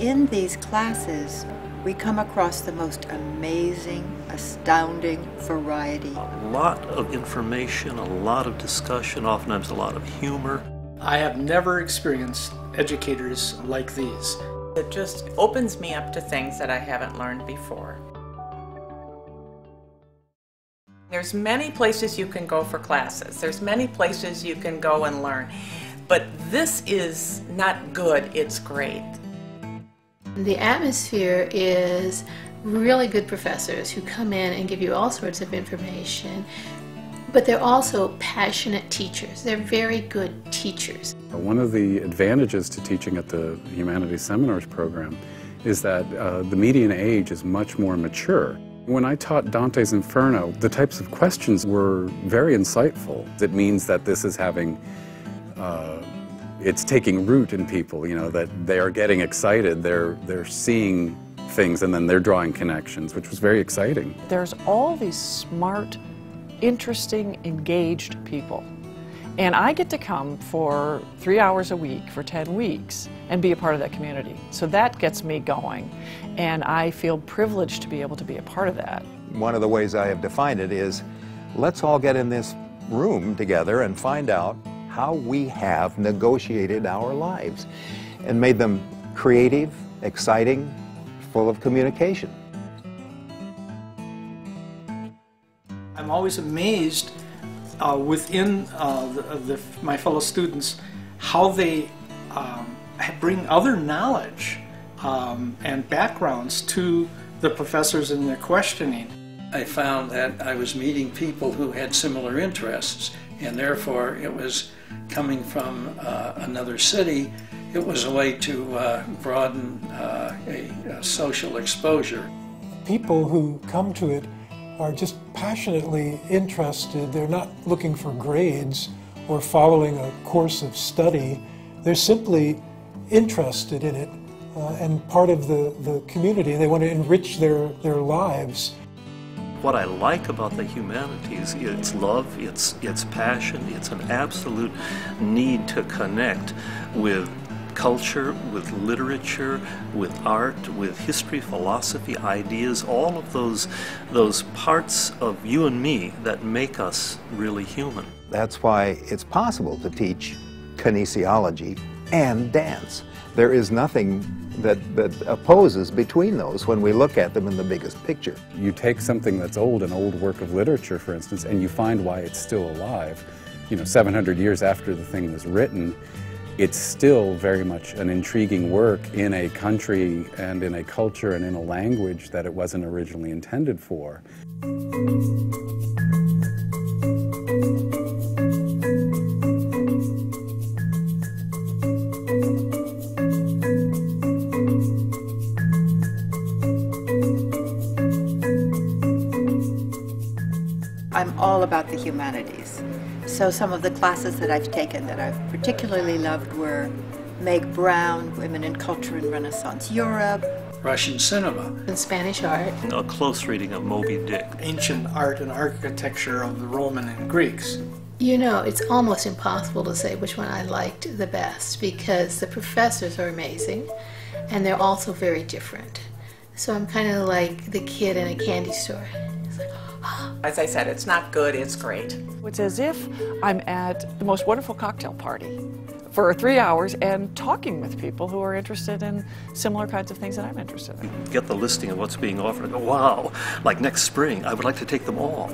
In these classes, we come across the most amazing, astounding variety. A lot of information, a lot of discussion, oftentimes a lot of humor. I have never experienced educators like these. It just opens me up to things that I haven't learned before. There's many places you can go for classes. There's many places you can go and learn. But this is not good, it's great. The atmosphere is really good professors who come in and give you all sorts of information, but they're also passionate teachers. They're very good teachers. One of the advantages to teaching at the Humanities Seminars program is that the median age is much more mature. When I taught Dante's Inferno, the types of questions were very insightful. It means that this is having it's taking root in people, you know, that they are getting excited, they're seeing things and then they're drawing connections, which was very exciting. There's all these smart, interesting, engaged people. And I get to come for 3 hours a week for 10 weeks and be a part of that community. So that gets me going. And I feel privileged to be able to be a part of that. One of the ways I have defined it is, let's all get in this room together and find out how we have negotiated our lives and made them creative, exciting, full of communication. I'm always amazed within my fellow students how they bring other knowledge and backgrounds to the professors in their questioning. I found that I was meeting people who had similar interests, and therefore it was coming from another city. It was a way to broaden a social exposure. People who come to it are just passionately interested. They're not looking for grades or following a course of study. They're simply interested in it and part of the community. They want to enrich their lives. What I like about the humanities, it's love, it's passion, it's an absolute need to connect with culture, with literature, with art, with history, philosophy, ideas, all of those parts of you and me that make us really human. That's why it's possible to teach kinesiology and dance. There is nothing that opposes between those when we look at them in the biggest picture. You take something that's old, an old work of literature, for instance, and you find why it's still alive. You know, 700 years after the thing was written, it's still very much an intriguing work in a country and in a culture and in a language that it wasn't originally intended for. I'm all about the humanities. So some of the classes that I've taken that I've particularly loved were Meg Brown, Women in Culture in Renaissance Europe, Russian cinema, And Spanish art. A close reading of Moby Dick. Ancient art and architecture of the Roman and Greeks. You know, it's almost impossible to say which one I liked the best because the professors are amazing and they're also very different. So I'm kind of like the kid in a candy store. It's like, oh. As I said, it's not good, it's great. It's as if I'm at the most wonderful cocktail party for 3 hours and talking with people who are interested in similar kinds of things that I'm interested in. Get the listing of what's being offered and go, wow, like next spring, I would like to take them all.